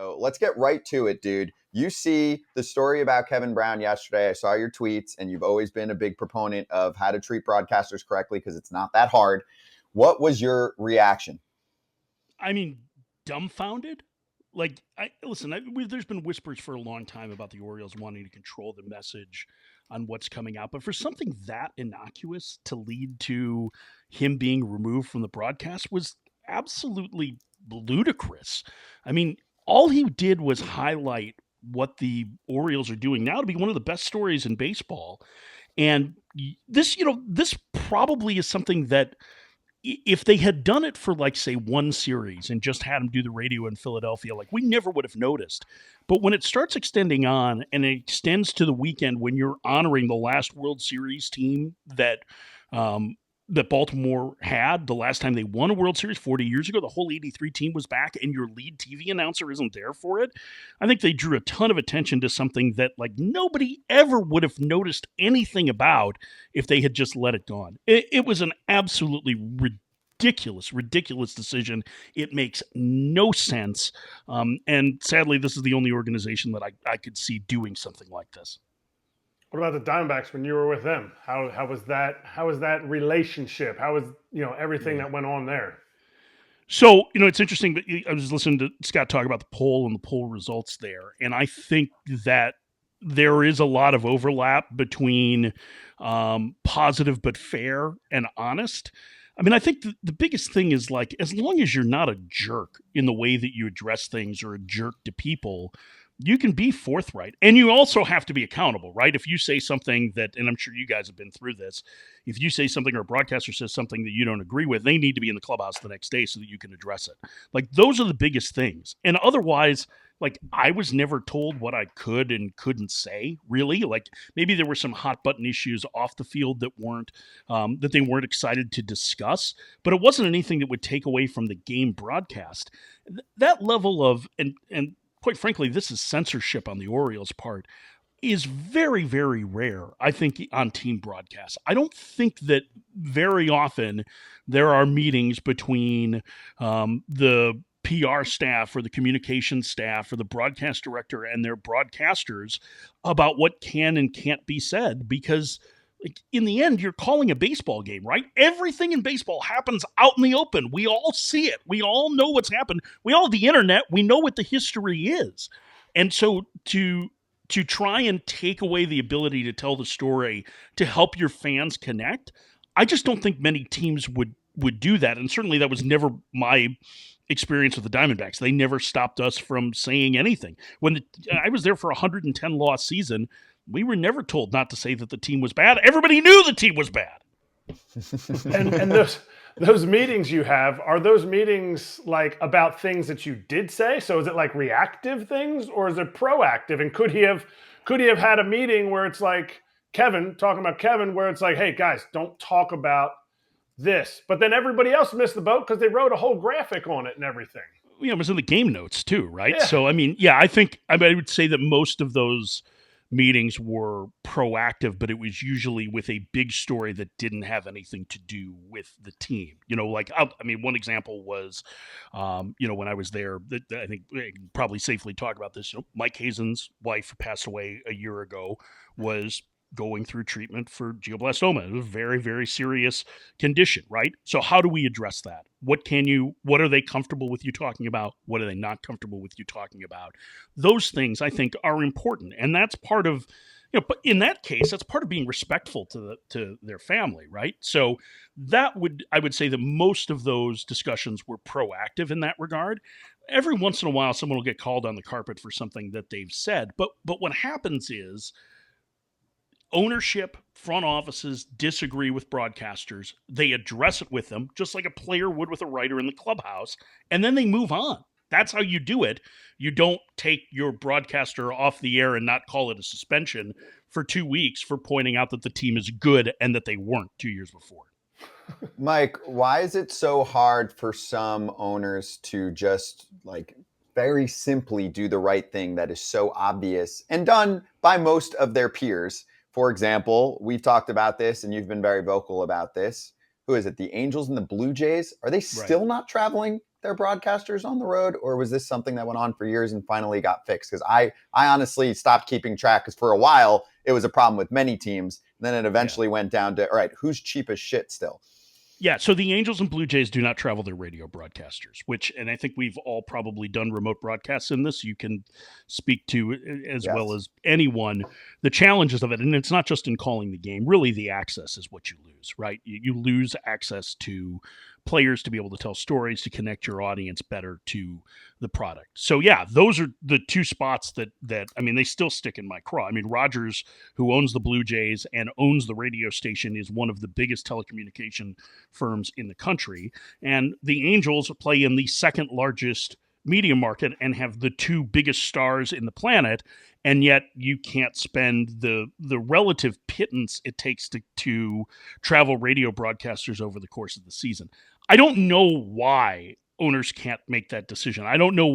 So let's get right to it, dude. You see the story about Kevin Brown yesterday. I saw your tweets, and you've always been a big proponent of how to treat broadcasters correctly because it's not that hard. What was your reaction? I mean, dumbfounded. There's been whispers for a long time about the Orioles wanting to control the message on what's coming out, but for something that innocuous to lead to him being removed from the broadcast was absolutely ludicrous. I mean, all he did was highlight what the Orioles are doing now to be one of the best stories in baseball. And this probably is something that if they had done it for, like, say, one series and just had him do the radio in Philadelphia, like, we never would have noticed. But when it starts extending on and it extends to the weekend when you're honoring the last World Series team that Baltimore had the last time they won a World Series 40 years ago, the whole 83 team was back and your lead TV announcer isn't there for it. I think they drew a ton of attention to something that, like, nobody ever would have noticed anything about if they had just let it go on. It was an absolutely ridiculous decision. It makes no sense. And sadly, this is the only organization that I could see doing something like this. What about the Diamondbacks when you were with them? How was that? How was that relationship? How was everything that went on there? So, it's interesting, but I was listening to Scott talk about the poll and the poll results there, and I think that there is a lot of overlap between positive but fair and honest. I mean, I think the biggest thing is, like, as long as you're not a jerk in the way that you address things or a jerk to people, you can be forthright. And you also have to be accountable, right? If you say something that, and I'm sure you guys have been through this, if you say something or a broadcaster says something that you don't agree with, they need to be in the clubhouse the next day so that you can address it. Like, those are the biggest things. And otherwise, like, I was never told what I could and couldn't say, really. Like, maybe there were some hot button issues off the field that that they weren't excited to discuss, but it wasn't anything that would take away from the game broadcast. That level of, and quite frankly, this is censorship on the Orioles' part, is very, very rare, I think, on team broadcasts. I don't think that very often there are meetings between the PR staff or the communications staff or the broadcast director and their broadcasters about what can and can't be said, because, like, in the end, you're calling a baseball game, right? Everything in baseball happens out in the open. We all see it. We all know what's happened. We all have the internet. We know what the history is. And so to try and take away the ability to tell the story to help your fans connect, I just don't think many teams would do that. And certainly that was never my experience with the Diamondbacks. They never stopped us from saying anything. When I was there for a 110 loss season, we were never told not to say that the team was bad. Everybody knew the team was bad. and those meetings you have, are those meetings like about things that you did say? So is it like reactive things or is it proactive? And could he have had a meeting where it's like Kevin, talking about Kevin, where it's like, hey guys, don't talk about this, but then everybody else missed the boat because they wrote a whole graphic on it and everything. It was in the game notes too, right? Yeah. So, I mean, yeah, I would say that most of those meetings were proactive, but it was usually with a big story that didn't have anything to do with the team. One example was, when I was there, I think I can probably safely talk about this. Mike Hazen's wife passed away a year ago, was going through treatment for glioblastoma. It was a very, very serious condition, right? So how do we address that? What are they comfortable with you talking about? What are they not comfortable with you talking about? Those things, I think, are important. And that's part of, but in that case, that's part of being respectful to their family, right? So I would say that most of those discussions were proactive in that regard. Every once in a while, someone will get called on the carpet for something that they've said. But what happens is, ownership, front offices disagree with broadcasters. They address it with them, just like a player would with a writer in the clubhouse, and then they move on. That's how you do it. You don't take your broadcaster off the air and not call it a suspension for 2 weeks for pointing out that the team is good and that they weren't 2 years before. Mike, why is it so hard for some owners to just, like, very simply do the right thing that is so obvious and done by most of their peers? For example, we've talked about this and you've been very vocal about this. who is it? The Angels and the Blue Jays. Are they still not traveling their broadcasters on the road, or was this something that went on for years and finally got fixed? Because I honestly stopped keeping track, because for a while it was a problem with many teams. And then it eventually went down to, all right, who's cheap as shit still? Yeah, so the Angels and Blue Jays do not travel their radio broadcasters, and I think we've all probably done remote broadcasts in this. You can speak to as well as anyone the challenges of it. And it's not just in calling the game. Really, the access is what you lose, right? You lose access to players to be able to tell stories, to connect your audience better to the product. So yeah, those are the two spots that I mean, they still stick in my craw. I mean, Rogers, who owns the Blue Jays and owns the radio station, is one of the biggest telecommunication firms in the country. And the Angels play in the second largest media market and have the two biggest stars in the planet. And yet you can't spend the relative pittance it takes to travel radio broadcasters over the course of the season. I don't know why owners can't make that decision. I don't know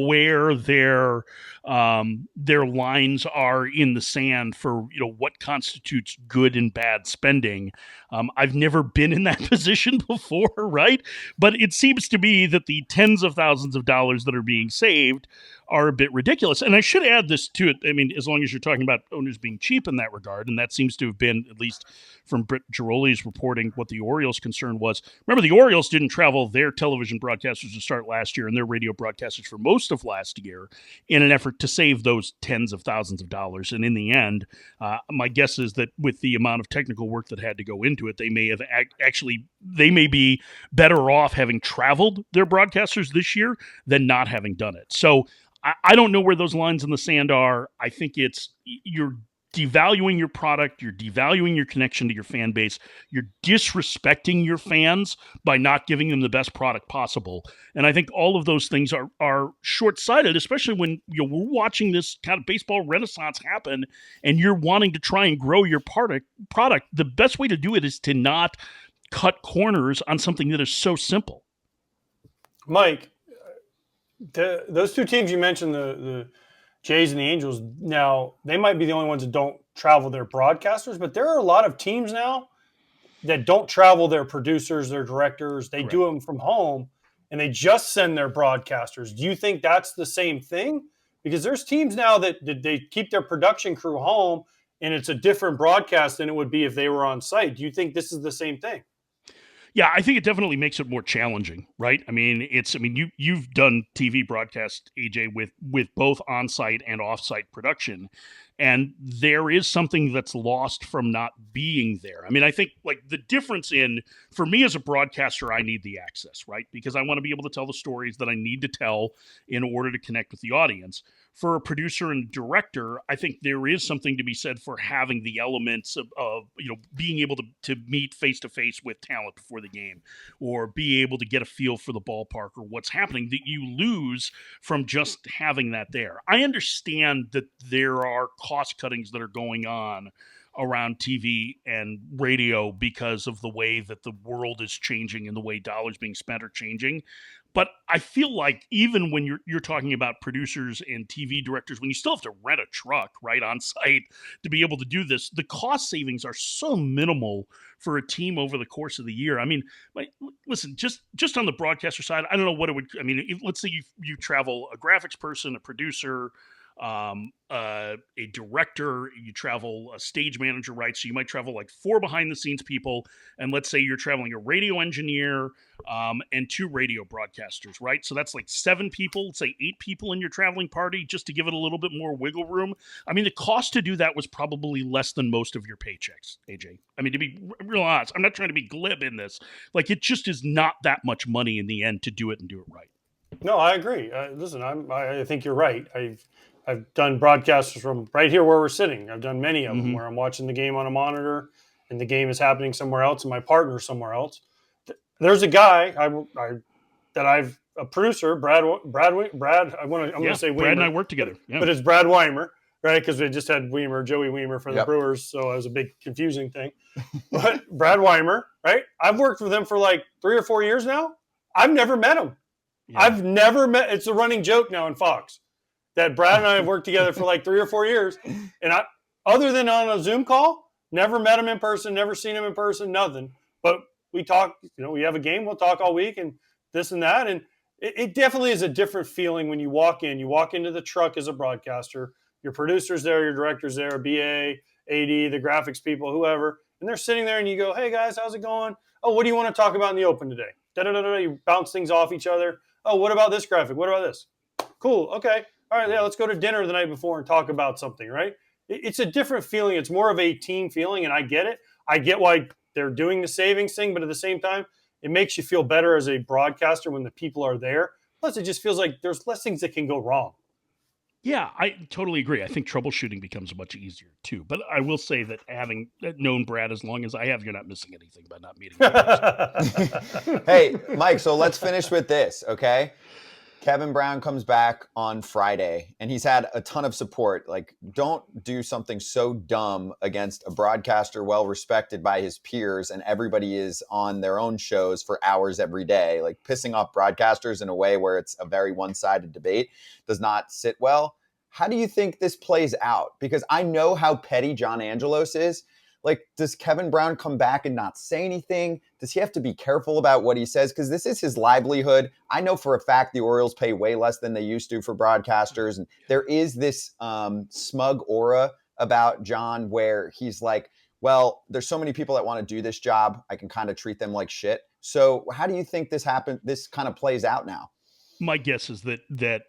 where their lines are in the sand for what constitutes good and bad spending. I've never been in that position before, right? But it seems to me that the tens of thousands of dollars that are being saved are a bit ridiculous. And I should add this to it. I mean, as long as you're talking about owners being cheap in that regard, and that seems to have been, at least from Britt Giroli's reporting, what the Orioles' concern was. Remember, the Orioles didn't travel their television broadcasters to start last year and their radio broadcasters for most of last year in an effort to save those tens of thousands of dollars. And in the end, my guess is that with the amount of technical work that had to go into it, they may have they may be better off having traveled their broadcasters this year than not having done it. So I don't know where those lines in the sand are. I think you're devaluing your product, you're devaluing your connection to your fan base, you're disrespecting your fans by not giving them the best product possible. And I think all of those things are short-sighted, especially when we're watching this kind of baseball renaissance happen and you're wanting to try and grow your product. The best way to do it is to not cut corners on something that is so simple. Mike, those two teams you mentioned, the Jays and the Angels, now they might be the only ones that don't travel their broadcasters, but there are a lot of teams now that don't travel their producers, their directors. They do them from home, and they just send their broadcasters. Do you think that's the same thing? Because there's teams now that they keep their production crew home, and it's a different broadcast than it would be if they were on site. Do you think this is the same thing? Yeah, I think it definitely makes it more challenging, right? I mean, you've done TV broadcast, AJ, with both on-site and off-site production, and there is something that's lost from not being there. I mean, I think like the difference for me as a broadcaster, I need the access, right? Because I want to be able to tell the stories that I need to tell in order to connect with the audience. For a producer and director, I think there is something to be said for having the elements of being able to meet face to face with talent before the game, or be able to get a feel for the ballpark or what's happening, that you lose from just having that there. I understand that there are cost cuttings that are going on around TV and radio because of the way that the world is changing and the way dollars being spent are changing. But I feel like even when you're talking about producers and TV directors, when you still have to rent a truck right on site to be able to do this, the cost savings are so minimal for a team over the course of the year. I mean, listen, just on the broadcaster side, I don't know what it would. I mean, let's say you travel a graphics person, a producer, a director, you travel a stage manager, right? So you might travel like 4 behind the scenes people. And let's say you're traveling a radio engineer, and 2 radio broadcasters, right? So that's like 7 people, let's say 8 people in your traveling party, just to give it a little bit more wiggle room. I mean, the cost to do that was probably less than most of your paychecks, AJ. I mean, to be real honest, I'm not trying to be glib in this. Like, it just is not that much money in the end to do it and do it right. No, I agree. Listen, I think you're right. I've done broadcasts from right here where we're sitting. I've done many of them where I'm watching the game on a monitor and the game is happening somewhere else and my partner's somewhere else. There's a guy a producer, Brad. I'm going to say Weimer. Brad and I work together. Yeah. But it's Brad Weimer, right? Because we just had Joey Weimer for the Brewers, so it was a big confusing thing. But Brad Weimer, right? I've worked with him for like 3 or 4 years now. I've never met him. Yeah. I've never met. It's a running joke now in Fox that Brad and I have worked together for like 3 or 4 years, and other than on a Zoom call, never met him in person, never seen him in person, nothing. But we talk, we have a game, we'll talk all week and this and that. And it definitely is a different feeling when you walk in. You walk into the truck as a broadcaster, your producer's there, your director's there, BA, AD, the graphics people, whoever, and they're sitting there and you go, hey guys, how's it going? Oh, what do you want to talk about in the open today? Da-da-da-da. You bounce things off each other. Oh, what about this graphic? What about this? Cool. Okay. All right. Yeah, let's go to dinner the night before and talk about something, right? It's a different feeling. It's more of a team feeling, and I get it. I get why they're doing the savings thing, but at the same time, it makes you feel better as a broadcaster when the people are there. Plus, it just feels like there's less things that can go wrong. Yeah, I totally agree. I think troubleshooting becomes much easier too. But I will say that having known Brad as long as I have, you're not missing anything by not meeting him. Hey, Mike, so let's finish with this, okay? Kevin Brown comes back on Friday, and he's had a ton of support. Like, don't do something so dumb against a broadcaster well-respected by his peers, and everybody is on their own shows for hours every day. Like, pissing off broadcasters in a way where it's a very one-sided debate does not sit well. How do you think this plays out? Because I know how petty John Angelos is. Like, does Kevin Brown come back and not say anything? Does he have to be careful about what he says? Because this is his livelihood. I know for a fact the Orioles pay way less than they used to for broadcasters. And there is this smug aura about John where he's like, well, there's so many people that want to do this job. I can kind of treat them like shit. So how do you think this kind of plays out now? My guess is that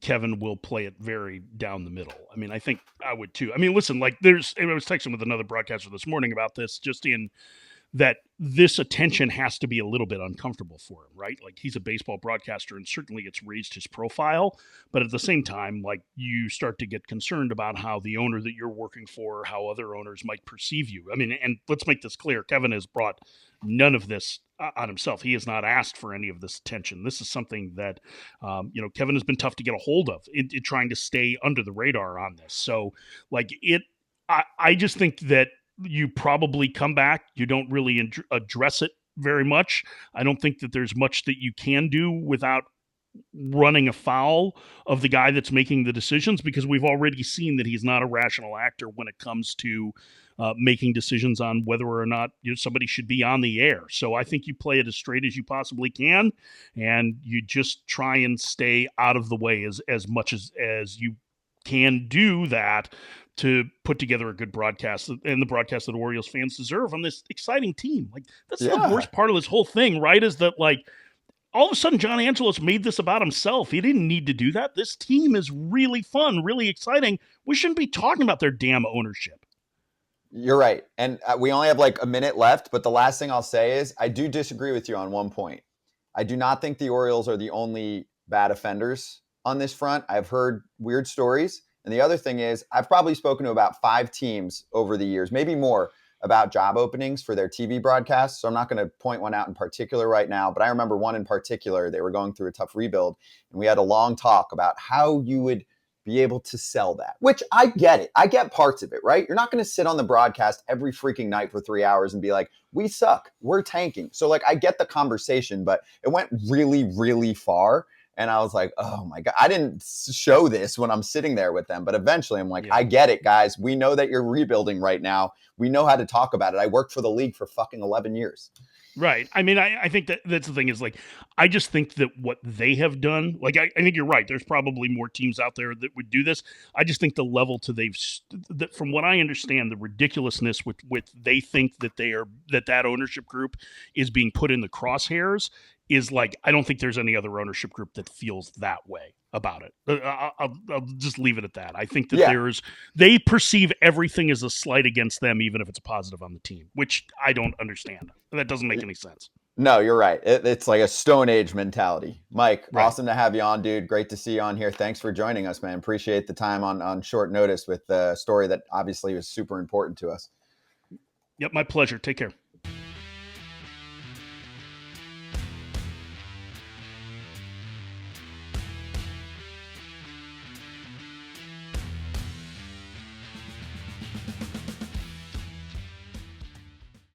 Kevin will play it very down the middle. I mean, I think I would too. I mean, listen, like I was texting with another broadcaster this morning about this, just in that this attention has to be a little bit uncomfortable for him, right? Like, he's a baseball broadcaster and certainly it's raised his profile. But at the same time, like, you start to get concerned about how the owner that you're working for, how other owners might perceive you. I mean, and let's make this clear. Kevin has brought none of this on himself. He has not asked for any of this attention. This is something that, Kevin has been tough to get a hold of in trying to stay under the radar on this. So like I just think that you probably come back. You don't really address it very much. I don't think that there's much that you can do without running afoul of the guy that's making the decisions, because we've already seen that he's not a rational actor when it comes to making decisions on whether or not somebody should be on the air. So I think you play it as straight as you possibly can, and you just try and stay out of the way as much as you can do that to put together a good broadcast and the broadcast that Orioles fans deserve on this exciting team. Like, that's the worst part of this whole thing, right? Is that, like, all of a sudden John Angelos made this about himself. He didn't need to do that. This team is really fun, really exciting. We shouldn't be talking about their damn ownership. You're right. And we only have like a minute left, but the last thing I'll say is I do disagree with you on one point. I do not think the Orioles are the only bad offenders on this front. I've heard weird stories. And the other thing is I've probably spoken to about 5 teams over the years, maybe more, about job openings for their TV broadcasts. So I'm not going to point one out in particular right now, but I remember one in particular. They were going through a tough rebuild, and we had a long talk about how you would be able to sell that, which I get it. I get parts of it, right? You're not going to sit on the broadcast every freaking night for 3 hours and be like, we suck, we're tanking. So like, I get the conversation, but it went really, really far. And I was like, oh my God, I didn't show this when I'm sitting there with them. But eventually I'm like, I get it, guys. We know that you're rebuilding right now. We know how to talk about it. I worked for the league for fucking 11 years. Right. I mean, I think that's the thing is, like, I just think that what they have done, like, I think you're right. There's probably more teams out there that would do this. I just think the level that from what I understand, the ridiculousness with they think that that ownership group is being put in the crosshairs is like, I don't think there's any other ownership group that feels that way about it. I'll just leave it at that. I think that they perceive everything as a slight against them, even if it's a positive on the team, which I don't understand. That doesn't make any sense. No, you're right. It's like a Stone Age mentality. Mike, awesome to have you on, dude. Great to see you on here. Thanks for joining us, man. Appreciate the time on short notice with a story that obviously was super important to us. Yep, my pleasure. Take care.